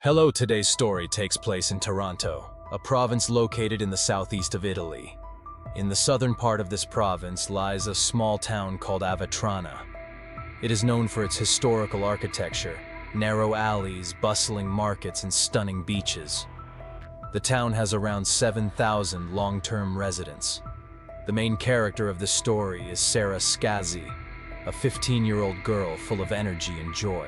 Hello, today's story takes place in Taranto, a province located in the southeast of Italy. In the southern part of this province lies a small town called Avetrana. It is known for its historical architecture, narrow alleys, bustling markets, and stunning beaches. The town has around 7,000 long-term residents. The main character of the story is Sara Scazzi, a 15-year-old girl full of energy and joy.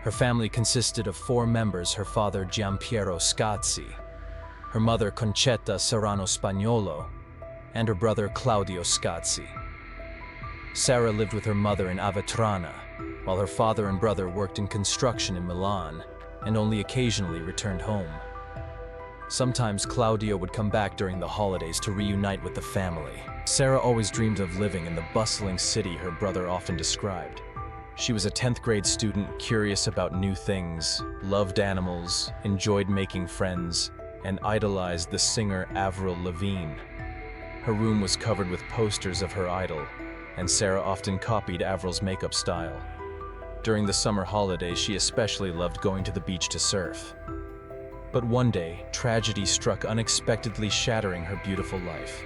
Her family consisted of 4 members: her father Giampiero Scazzi, her mother Concetta Serrano Spagnolo, and her brother Claudio Scazzi. Sara lived with her mother in Avetrana, while her father and brother worked in construction in Milan and only occasionally returned home. Sometimes Claudio would come back during the holidays to reunite with the family. Sara always dreamed of living in the bustling city her brother often described. She was a 10th grade student, curious about new things, loved animals, enjoyed making friends, and idolized the singer Avril Lavigne. Her room was covered with posters of her idol, and Sara often copied Avril's makeup style. During the summer holidays, she especially loved going to the beach to surf. But one day, tragedy struck, unexpectedly shattering her beautiful life.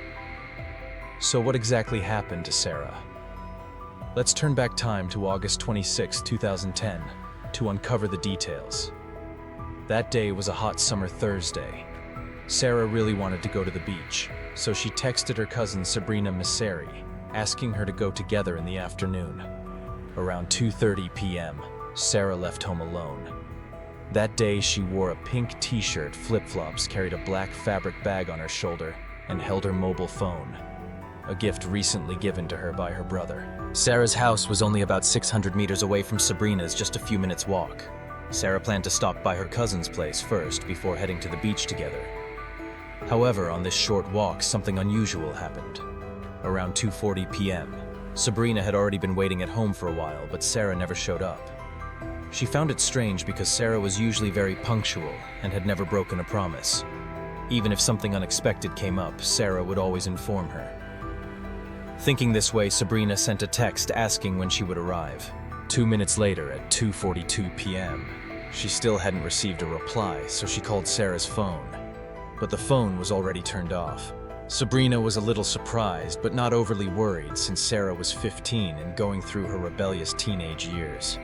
So what exactly happened to Sara? Let's turn back time to August 26, 2010, to uncover the details. That day was a hot summer Thursday. Sara really wanted to go to the beach, so she texted her cousin Sabrina Misseri, asking her to go together in the afternoon. Around 2:30 p.m., Sara left home alone. That day, she wore a pink t-shirt, flip-flops, carried a black fabric bag on her shoulder, and held her mobile phone, a gift recently given to her by her brother. Sara's house was only about 600 meters away from Sabrina's, just a few minutes' walk. Sara planned to stop by her cousin's place first before heading to the beach together. However, on this short walk, something unusual happened. Around 2:40 p.m., Sabrina had already been waiting at home for a while, but Sara never showed up. She found it strange because Sara was usually very punctual and had never broken a promise. Even if something unexpected came up, Sara would always inform her. Thinking this way, Sabrina sent a text asking when she would arrive. 2 minutes later, at 2:42 p.m., she still hadn't received a reply, so she called Sara's phone. But the phone was already turned off. Sabrina was a little surprised, but not overly worried, since Sara was 15 and going through her rebellious teenage years.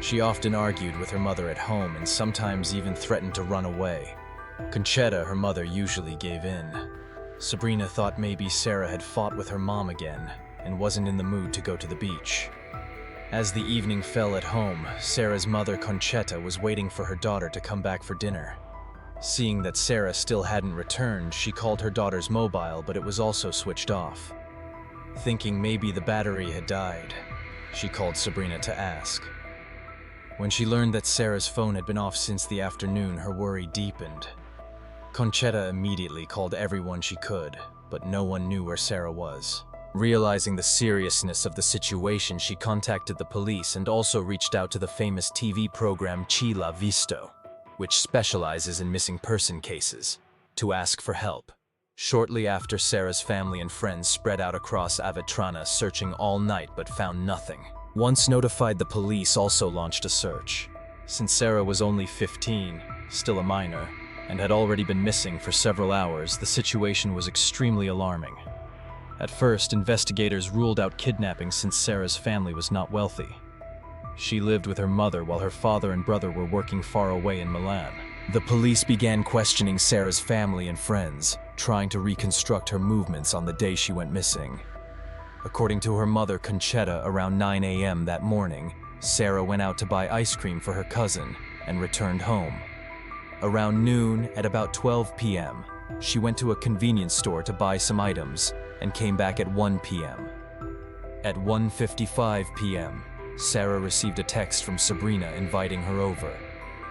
She often argued with her mother at home and sometimes even threatened to run away. Concetta, her mother, usually gave in. Sabrina thought maybe Sara had fought with her mom again and wasn't in the mood to go to the beach. As the evening fell at home, Sara's mother, Concetta, was waiting for her daughter to come back for dinner. Seeing that Sara still hadn't returned, she called her daughter's mobile, but it was also switched off. Thinking maybe the battery had died, she called Sabrina to ask. When she learned that Sara's phone had been off since the afternoon, her worry deepened. Concetta immediately called everyone she could, but no one knew where Sara was. Realizing the seriousness of the situation, she contacted the police and also reached out to the famous TV program Chi l'ha visto, which specializes in missing person cases, to ask for help. Shortly after, Sara's family and friends spread out across Avetrana, searching all night but found nothing. Once notified, the police also launched a search. Since Sara was only 15, still a minor, and had already been missing for several hours, the situation was extremely alarming. At first, investigators ruled out kidnapping since Sara's family was not wealthy. She lived with her mother while her father and brother were working far away in Milan. The police began questioning Sara's family and friends, trying to reconstruct her movements on the day she went missing. According to her mother, Concetta, around 9 a.m. that morning, Sara went out to buy ice cream for her cousin and returned home. Around noon, at about 12 p.m., she went to a convenience store to buy some items and came back at 1 p.m. At 1:55 p.m., Sara received a text from Sabrina inviting her over.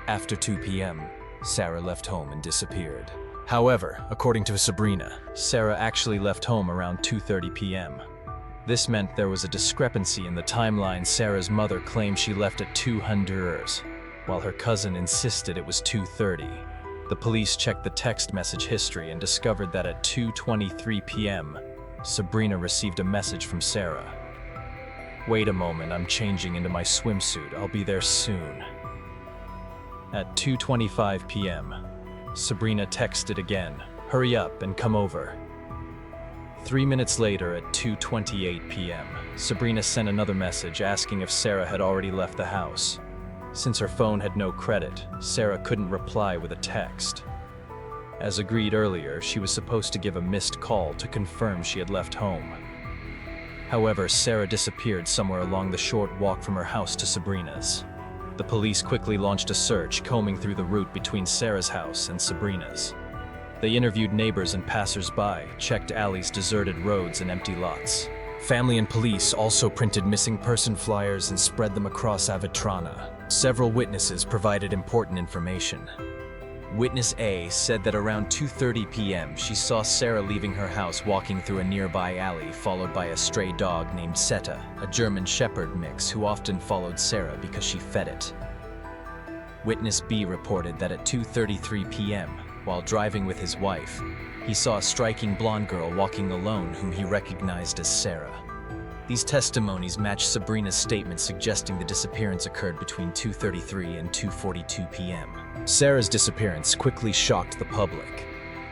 After 2 p.m., Sara left home and disappeared. However, according to Sabrina, Sara actually left home around 2:30 p.m. This meant there was a discrepancy in the timeline. Sara's mother claimed she left at 2:00, while her cousin insisted it was 2:30. The police checked the text message history and discovered that at 2:23 p.m., Sabrina received a message from Sara. "Wait a moment, I'm changing into my swimsuit. I'll be there soon." At 2:25 p.m., Sabrina texted again, "Hurry up and come over." 3 minutes later, at 2:28 p.m., Sabrina sent another message asking if Sarah had already left the house. Since her phone had no credit, Sarah couldn't reply with a text. As agreed earlier, she was supposed to give a missed call to confirm she had left home. However, Sarah disappeared somewhere along the short walk from her house to Sabrina's. The police quickly launched a search, combing through the route between Sarah's house and Sabrina's. They interviewed neighbors and passers-by, checked alleys, deserted roads, and empty lots. Family and police also printed missing person flyers and spread them across Avetrana. Several witnesses provided important information. Witness A said that around 2:30 p.m. she saw Sarah leaving her house walking through a nearby alley, followed by a stray dog named Seta, a German Shepherd mix who often followed Sarah because she fed it. Witness B reported that at 2:33 p.m., while driving with his wife, he saw a striking blonde girl walking alone whom he recognized as Sarah. These testimonies match Sabrina's statement suggesting the disappearance occurred between 2:33 and 2:42 p.m. Sarah's disappearance quickly shocked the public.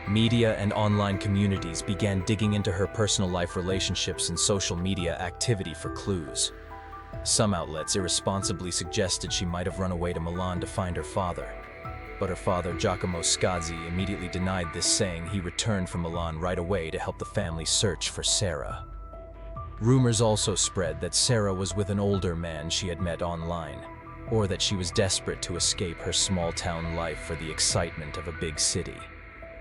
Media and online communities began digging into her personal life, relationships, and social media activity for clues. Some outlets irresponsibly suggested she might have run away to Milan to find her father. But her father, Giacomo Scazzi, immediately denied this, saying he returned from Milan right away to help the family search for Sarah. Rumors also spread that Sarah was with an older man she had met online, or that she was desperate to escape her small-town life for the excitement of a big city.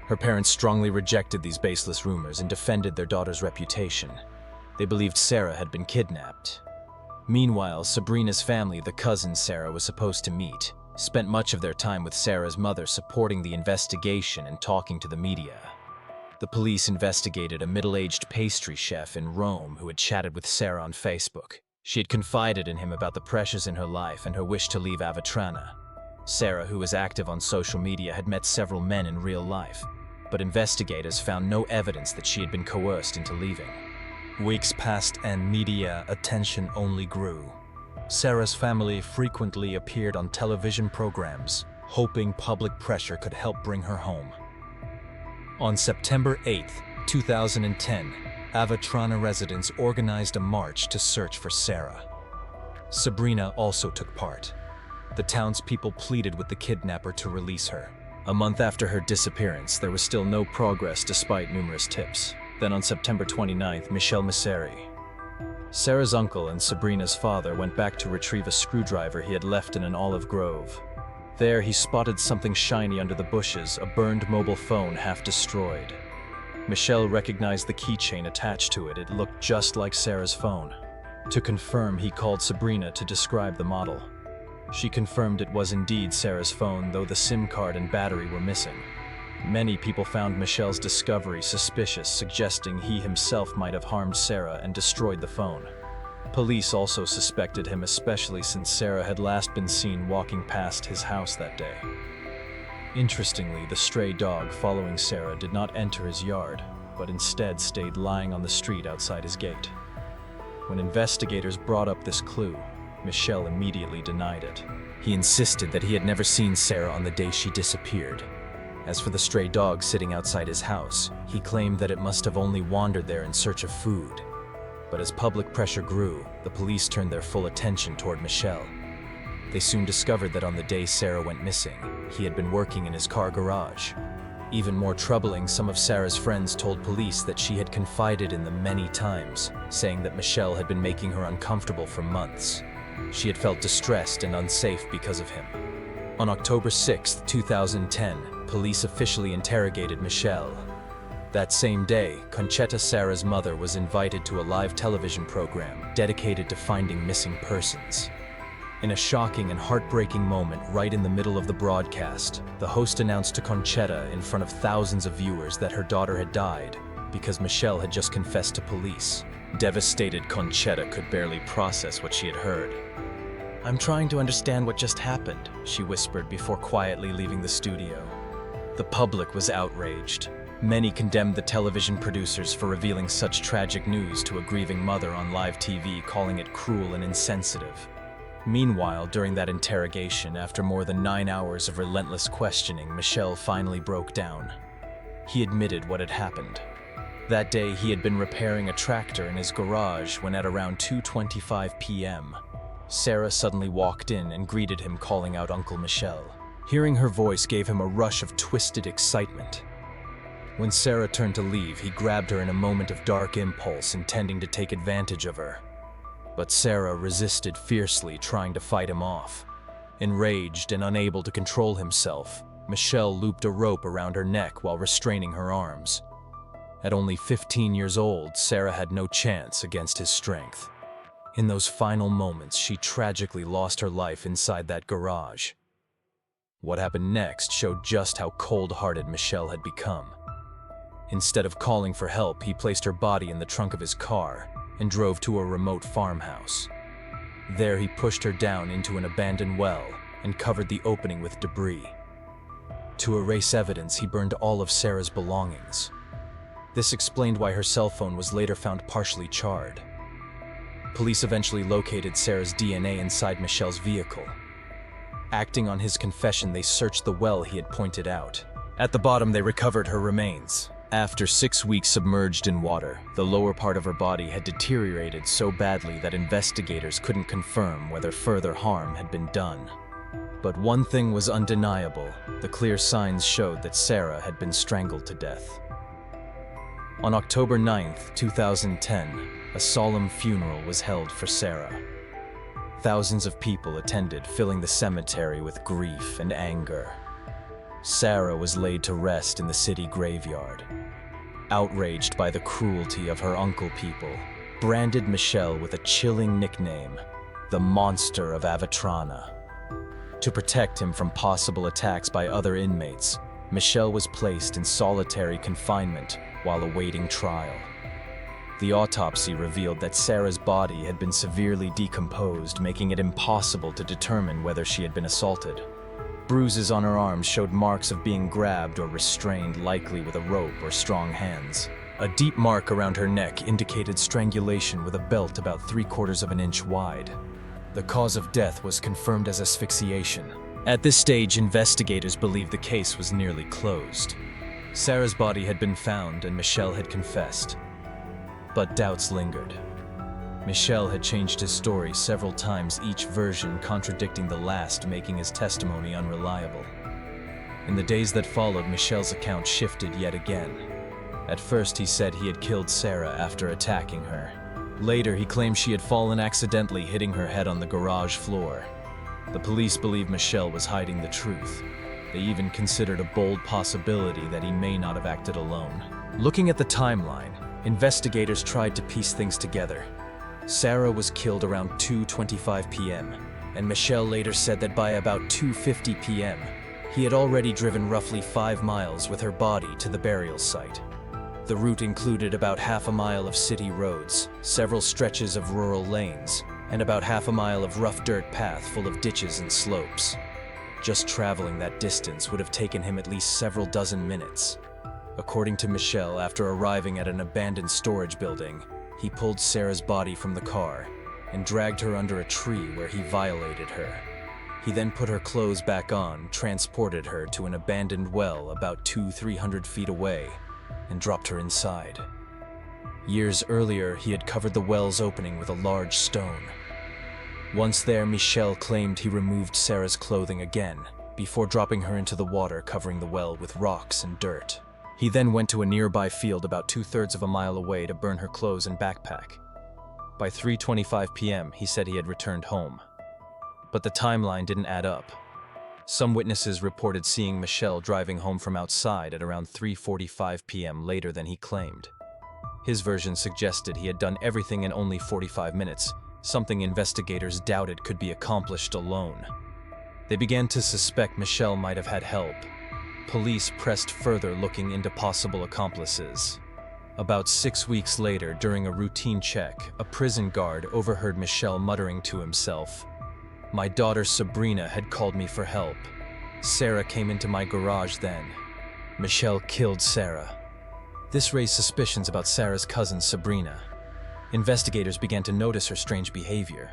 Her parents strongly rejected these baseless rumors and defended their daughter's reputation. They believed Sarah had been kidnapped. Meanwhile, Sabrina's family, the cousin Sarah was supposed to meet, spent much of their time with Sarah's mother, supporting the investigation and talking to the media. The police investigated a middle-aged pastry chef in Rome who had chatted with Sarah on Facebook. She had confided in him about the pressures in her life and her wish to leave Avetrana. Sarah, who was active on social media, had met several men in real life, but investigators found no evidence that she had been coerced into leaving. Weeks passed and media attention only grew. Sarah's family frequently appeared on television programs, hoping public pressure could help bring her home. On September 8, 2010, Avetrana residents organized a march to search for Sarah. Sabrina also took part. The townspeople pleaded with the kidnapper to release her. A month after her disappearance, there was still no progress despite numerous tips. Then on September 29th, Michel Misseri, Sarah's uncle and Sabrina's father, went back to retrieve a screwdriver he had left in an olive grove. There, he spotted something shiny under the bushes, a burned mobile phone half destroyed. Michel recognized the keychain attached to it. It looked just like Sarah's phone. To confirm, he called Sabrina to describe the model. She confirmed it was indeed Sarah's phone, though the SIM card and battery were missing. Many people found Michel's discovery suspicious, suggesting he himself might have harmed Sarah and destroyed the phone. Police also suspected him, especially since Sarah had last been seen walking past his house that day. Interestingly, the stray dog following Sarah did not enter his yard, but instead stayed lying on the street outside his gate. When investigators brought up this clue, Michel immediately denied it. He insisted that he had never seen Sarah on the day she disappeared. As for the stray dog sitting outside his house, he claimed that it must have only wandered there in search of food. But as public pressure grew, the police turned their full attention toward Michel. They soon discovered that on the day Sarah went missing, he had been working in his car garage. Even more troubling, some of Sarah's friends told police that she had confided in them many times, saying that Michel had been making her uncomfortable for months. She had felt distressed and unsafe because of him. On October 6, 2010, police officially interrogated Michel. That same day, Concetta, Sarah's mother, was invited to a live television program dedicated to finding missing persons. In a shocking and heartbreaking moment right in the middle of the broadcast, the host announced to Concetta in front of thousands of viewers that her daughter had died because Michel had just confessed to police. Devastated, Concetta could barely process what she had heard. "I'm trying to understand what just happened," she whispered before quietly leaving the studio. The public was outraged. Many condemned the television producers for revealing such tragic news to a grieving mother on live TV, calling it cruel and insensitive. Meanwhile, during that interrogation, after more than 9 hours of relentless questioning, Michel finally broke down. He admitted what had happened. That day, he had been repairing a tractor in his garage when at around 2:25 p.m., Sarah suddenly walked in and greeted him, calling out Uncle Michel. Hearing her voice gave him a rush of twisted excitement. When Sarah turned to leave, he grabbed her in a moment of dark impulse, intending to take advantage of her. But Sarah resisted fiercely, trying to fight him off. Enraged and unable to control himself, Michel looped a rope around her neck while restraining her arms. At only 15 years old, Sarah had no chance against his strength. In those final moments, she tragically lost her life inside that garage. What happened next showed just how cold-hearted Michel had become. Instead of calling for help, he placed her body in the trunk of his car and drove to a remote farmhouse. There he pushed her down into an abandoned well and covered the opening with debris. To erase evidence, he burned all of Sarah's belongings. This explained why her cell phone was later found partially charred. Police eventually located Sarah's DNA inside Michel's vehicle. Acting on his confession, they searched the well he had pointed out. At the bottom, they recovered her remains. After 6 weeks submerged in water, the lower part of her body had deteriorated so badly that investigators couldn't confirm whether further harm had been done. But one thing was undeniable: the clear signs showed that Sarah had been strangled to death. On October 9, 2010, a solemn funeral was held for Sarah. Thousands of people attended, filling the cemetery with grief and anger. Sarah was laid to rest in the city graveyard. Outraged by the cruelty of her uncle people, branded Michel with a chilling nickname, the Monster of Avatrana. To protect him from possible attacks by other inmates, Michel was placed in solitary confinement while awaiting trial. The autopsy revealed that Sarah's body had been severely decomposed, making it impossible to determine whether she had been assaulted. Bruises on her arms showed marks of being grabbed or restrained, likely with a rope or strong hands. A deep mark around her neck indicated strangulation with a belt about 3/4 of an inch wide. The cause of death was confirmed as asphyxiation. At this stage, investigators believed the case was nearly closed. Sarah's body had been found and Michel had confessed. But doubts lingered. Michel had changed his story several times, each version contradicting the last, making his testimony unreliable. In the days that followed, Michel's account shifted yet again. At first, he said he had killed Sarah after attacking her. Later, he claimed she had fallen accidentally, hitting her head on the garage floor. The police believed Michel was hiding the truth. They even considered a bold possibility that he may not have acted alone. Looking at the timeline, investigators tried to piece things together. Sarah was killed around 2:25 p.m., and Michel later said that by about 2:50 p.m., he had already driven roughly 5 miles with her body to the burial site. The route included about half a mile of city roads, several stretches of rural lanes, and about half a mile of rough dirt path full of ditches and slopes. Just traveling that distance would have taken him at least several dozen minutes. According to Michel, after arriving at an abandoned storage building, he pulled Sarah's body from the car and dragged her under a tree where he violated her. He then put her clothes back on, transported her to an abandoned well about 200-300 feet away, and dropped her inside. Years earlier, he had covered the well's opening with a large stone. Once there, Michel claimed he removed Sarah's clothing again, before dropping her into the water, covering the well with rocks and dirt. He then went to a nearby field about 2/3 of a mile away to burn her clothes and backpack. By 3:25 p.m., he said he had returned home. But the timeline didn't add up. Some witnesses reported seeing Michel driving home from outside at around 3:45 p.m. later than he claimed. His version suggested he had done everything in only 45 minutes, something investigators doubted could be accomplished alone. They began to suspect Michel might have had help. Police pressed further, looking into possible accomplices. About 6 weeks later, during a routine check, a prison guard overheard Michel muttering to himself, "My daughter Sabrina had called me for help. Sarah came into my garage then. Michel killed Sarah." This raised suspicions about Sarah's cousin Sabrina. Investigators began to notice her strange behavior.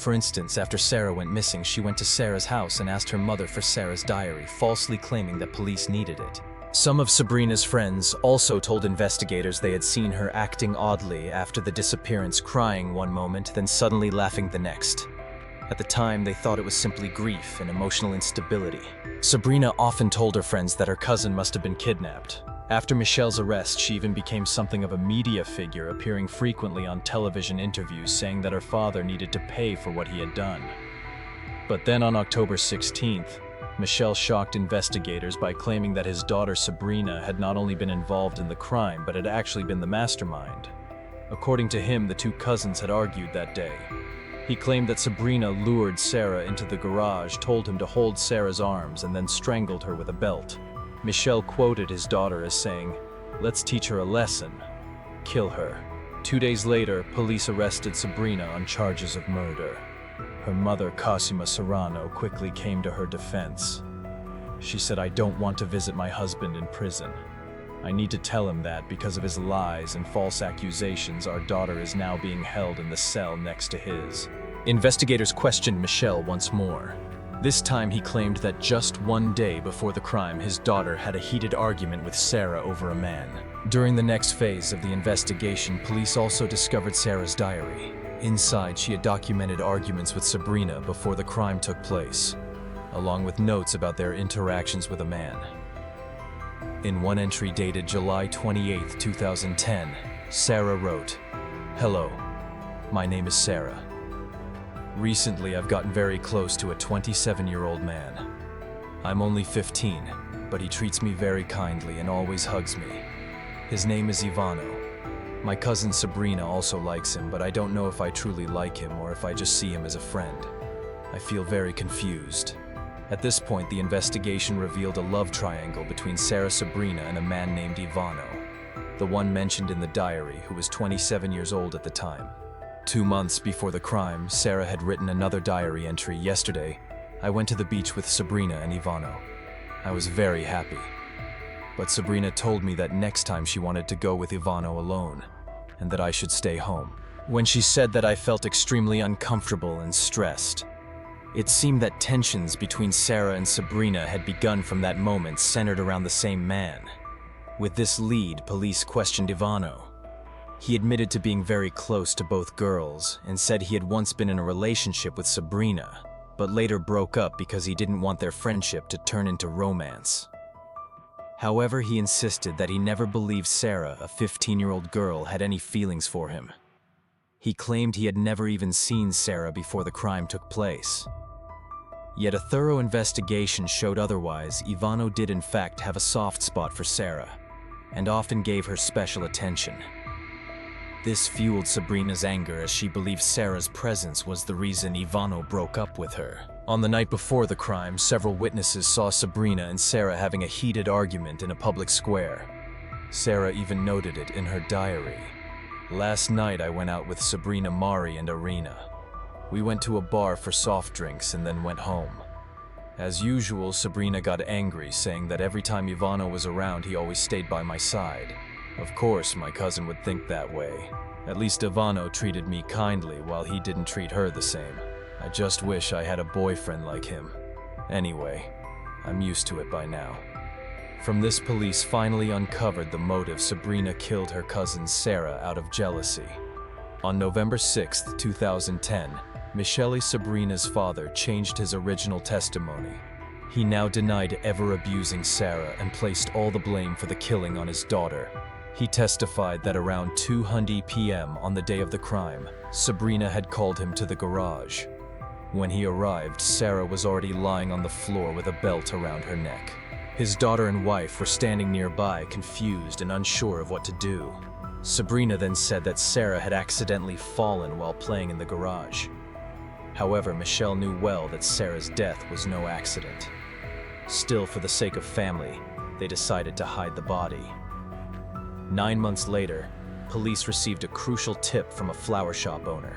For instance, after Sarah went missing, she went to Sarah's house and asked her mother for Sarah's diary, falsely claiming that police needed it. Some of Sabrina's friends also told investigators they had seen her acting oddly after the disappearance, crying one moment, then suddenly laughing the next. At the time, they thought it was simply grief and emotional instability. Sabrina often told her friends that her cousin must have been kidnapped. After Michelle's arrest, she even became something of a media figure, appearing frequently on television interviews saying that her father needed to pay for what he had done. But then on October 16th, Michelle shocked investigators by claiming that his daughter Sabrina had not only been involved in the crime, but had actually been the mastermind. According to him, the two cousins had argued that day. He claimed that Sabrina lured Sarah into the garage, told him to hold Sarah's arms, and then strangled her with a belt. Michelle quoted his daughter as saying, "Let's teach her a lesson. Kill her." 2 days later, police arrested Sabrina on charges of murder. Her mother, Cosima Serrano, quickly came to her defense. She said, "I don't want to visit my husband in prison. I need to tell him that because of his lies and false accusations, our daughter is now being held in the cell next to his." Investigators questioned Michelle once more. This time he claimed that just 1 day before the crime, his daughter had a heated argument with Sarah over a man. During the next phase of the investigation, police also discovered Sarah's diary. Inside, she had documented arguments with Sabrina before the crime took place, along with notes about their interactions with a man. In one entry dated July 28, 2010, Sarah wrote, "Hello, my name is Sarah. Recently, I've gotten very close to a 27-year-old man. I'm only 15, but he treats me very kindly and always hugs me. His name is Ivano. My cousin Sabrina also likes him, but I don't know if I truly like him or if I just see him as a friend. I feel very confused." At this point, the investigation revealed a love triangle between Sarah Sabrina and a man named Ivano, the one mentioned in the diary, who was 27 years old at the time. 2 months before the crime, Sarah had written another diary entry. "Yesterday, I went to the beach with Sabrina and Ivano. I was very happy. But Sabrina told me that next time she wanted to go with Ivano alone, and that I should stay home. When she said that, I felt extremely uncomfortable and stressed. It seemed that tensions between Sarah and Sabrina had begun from that moment, centered around the same man. With this lead, police questioned Ivano. He admitted to being very close to both girls and said he had once been in a relationship with Sabrina, but later broke up because he didn't want their friendship to turn into romance. However, he insisted that he never believed Sarah, a 15-year-old girl, had any feelings for him. He claimed he had never even seen Sarah before the crime took place. Yet a thorough investigation showed otherwise. Ivano did in fact have a soft spot for Sarah, and often gave her special attention. This fueled Sabrina's anger, as she believed Sarah's presence was the reason Ivano broke up with her. On the night before the crime, several witnesses saw Sabrina and Sarah having a heated argument in a public square. Sarah even noted it in her diary. "Last night I went out with Sabrina, Mari, and Arena. We went to a bar for soft drinks and then went home. As usual, Sabrina got angry, saying that every time Ivano was around, he always stayed by my side. Of course, my cousin would think that way. At least Ivano treated me kindly, while he didn't treat her the same. I just wish I had a boyfriend like him. Anyway, I'm used to it by now." From this, police finally uncovered the motive. Sabrina killed her cousin Sarah out of jealousy. On November 6, 2010, Michele, Sabrina's father, changed his original testimony. He now denied ever abusing Sarah and placed all the blame for the killing on his daughter. He testified that around 2:00 p.m. on the day of the crime, Sabrina had called him to the garage. When he arrived, Sarah was already lying on the floor with a belt around her neck. His daughter and wife were standing nearby, confused and unsure of what to do. Sabrina then said that Sarah had accidentally fallen while playing in the garage. However, Michelle knew well that Sarah's death was no accident. Still, for the sake of family, they decided to hide the body. 9 months later, police received a crucial tip from a flower shop owner.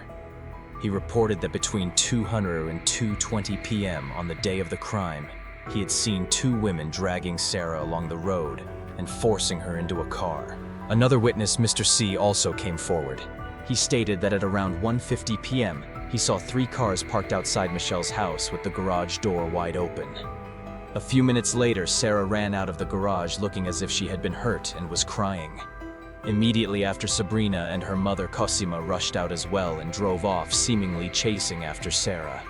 He reported that between 2:00 and 2:20 p.m. on the day of the crime, he had seen 2 women dragging Sarah along the road and forcing her into a car. Another witness, Mr. C, also came forward. He stated that at around 1:50 p.m., He saw 3 cars parked outside Michelle's house with the garage door wide open. A few minutes later, Sarah ran out of the garage looking as if she had been hurt and was crying. Immediately after, Sabrina and her mother Cosima rushed out as well and drove off, seemingly chasing after Sarah.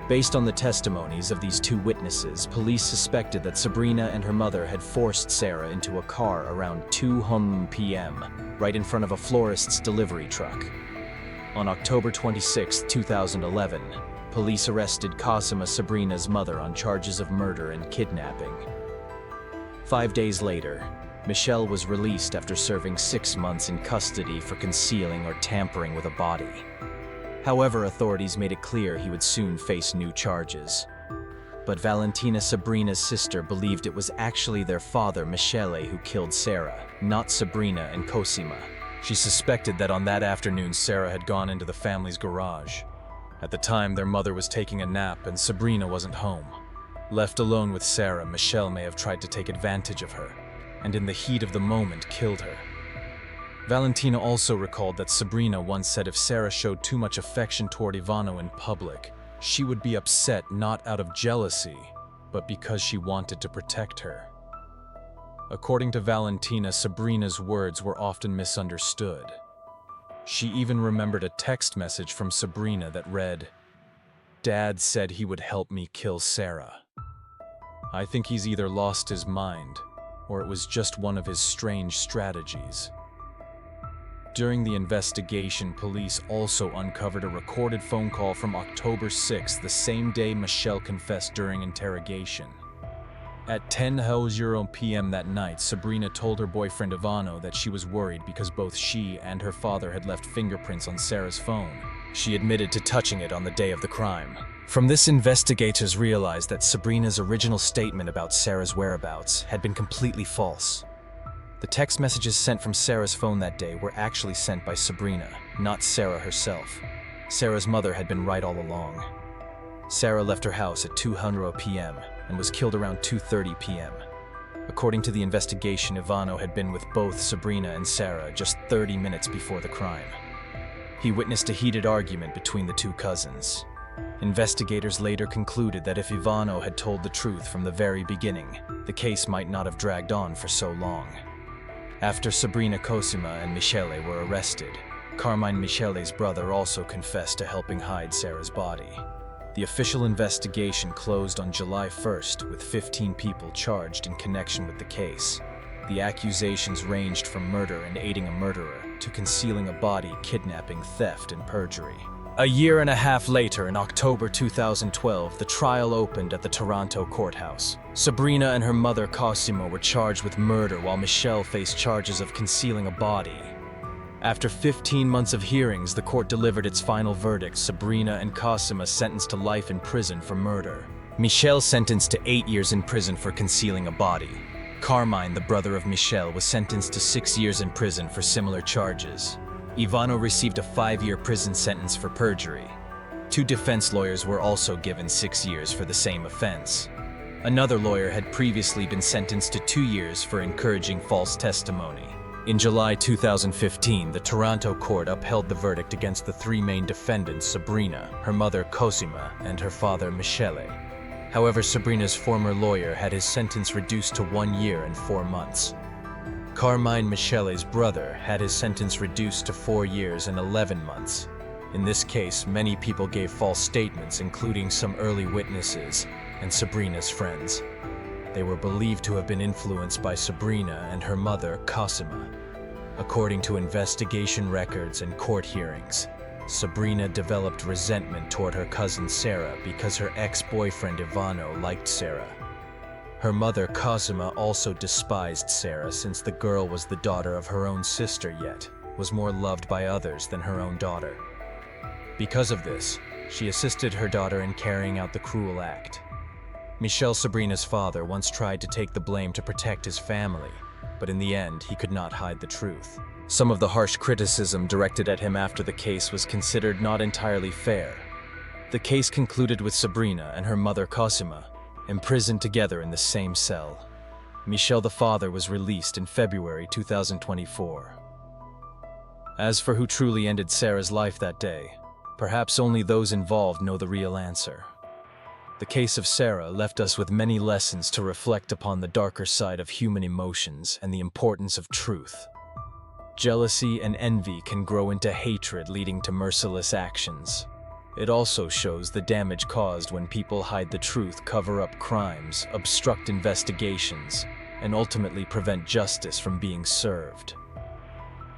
Based on the testimonies of these 2 witnesses, police suspected that Sabrina and her mother had forced Sarah into a car around 2 p.m., right in front of a florist's delivery truck. On October 26, 2011, police arrested Cosima, Sabrina's mother, on charges of murder and kidnapping. 5 days later, Michelle was released after serving 6 months in custody for concealing or tampering with a body. However, authorities made it clear he would soon face new charges. But Valentina, Sabrina's sister, believed it was actually their father, Michele, who killed Sarah, not Sabrina and Cosima. She suspected that on that afternoon, Sarah had gone into the family's garage. At the time, their mother was taking a nap and Sabrina wasn't home. Left alone with Sarah, Michelle may have tried to take advantage of her, and in the heat of the moment, killed her. Valentina also recalled that Sabrina once said if Sarah showed too much affection toward Ivano in public, she would be upset not out of jealousy, but because she wanted to protect her. According to Valentina, Sabrina's words were often misunderstood. She even remembered a text message from Sabrina that read, "Dad said he would help me kill Sarah. I think he's either lost his mind, or it was just one of his strange strategies." During the investigation, police also uncovered a recorded phone call from October 6, the same day Michelle confessed during interrogation. At 10:00 p.m. that night, Sabrina told her boyfriend Ivano that she was worried because both she and her father had left fingerprints on Sarah's phone. She admitted to touching it on the day of the crime. From this, investigators realized that Sabrina's original statement about Sarah's whereabouts had been completely false. The text messages sent from Sarah's phone that day were actually sent by Sabrina, not Sarah herself. Sarah's mother had been right all along. Sarah left her house at 2:00 p.m. and was killed around 2:30 p.m. According to the investigation, Ivano had been with both Sabrina and Sarah just 30 minutes before the crime. He witnessed a heated argument between the 2 cousins. Investigators later concluded that if Ivano had told the truth from the very beginning, the case might not have dragged on for so long. After Sabrina, Cosima, and Michele were arrested, Carmine, Michele's brother, also confessed to helping hide Sarah's body. The official investigation closed on July 1st, with 15 people charged in connection with the case. The accusations ranged from murder and aiding a murderer to concealing a body, kidnapping, theft, and perjury. A year and a half later, in October 2012, the trial opened at the Toronto courthouse. Sabrina and her mother Cosima were charged with murder, while Michelle faced charges of concealing a body. After 15 months of hearings, the court delivered its final verdict: Sabrina and Cosima sentenced to life in prison for murder. Michelle sentenced to 8 years in prison for concealing a body. Carmine, the brother of Michelle, was sentenced to 6 years in prison for similar charges. Ivano received a 5-year prison sentence for perjury. 2 defense lawyers were also given 6 years for the same offense. Another lawyer had previously been sentenced to 2 years for encouraging false testimony. In July 2015, the Toronto court upheld the verdict against the 3 main defendants: Sabrina, her mother Cosima, and her father Michele. However, Sabrina's former lawyer had his sentence reduced to 1 year and 4 months. Carmine, Michele's brother, had his sentence reduced to 4 years and 11 months. In this case, many people gave false statements, including some early witnesses and Sabrina's friends. They were believed to have been influenced by Sabrina and her mother, Cosima. According to investigation records and court hearings, Sabrina developed resentment toward her cousin Sarah because her ex-boyfriend Ivano liked Sarah. Her mother, Cosima, also despised Sarah since the girl was the daughter of her own sister, yet was more loved by others than her own daughter. Because of this, she assisted her daughter in carrying out the cruel act. Michelle, Sabrina's father, once tried to take the blame to protect his family, but in the end, he could not hide the truth. Some of the harsh criticism directed at him after the case was considered not entirely fair. The case concluded with Sabrina and her mother, Cosima, imprisoned together in the same cell. Michelle, the father, was released in February 2024. As for who truly ended Sarah's life that day, Perhaps only those involved know the real answer. The case of Sarah left us with many lessons to reflect upon the darker side of human emotions and the importance of truth. Jealousy and envy can grow into hatred, leading to merciless actions. It also shows the damage caused when people hide the truth, cover up crimes, obstruct investigations, and ultimately prevent justice from being served.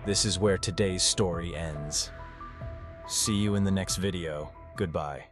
This is where today's story ends. See you in the next video. Goodbye.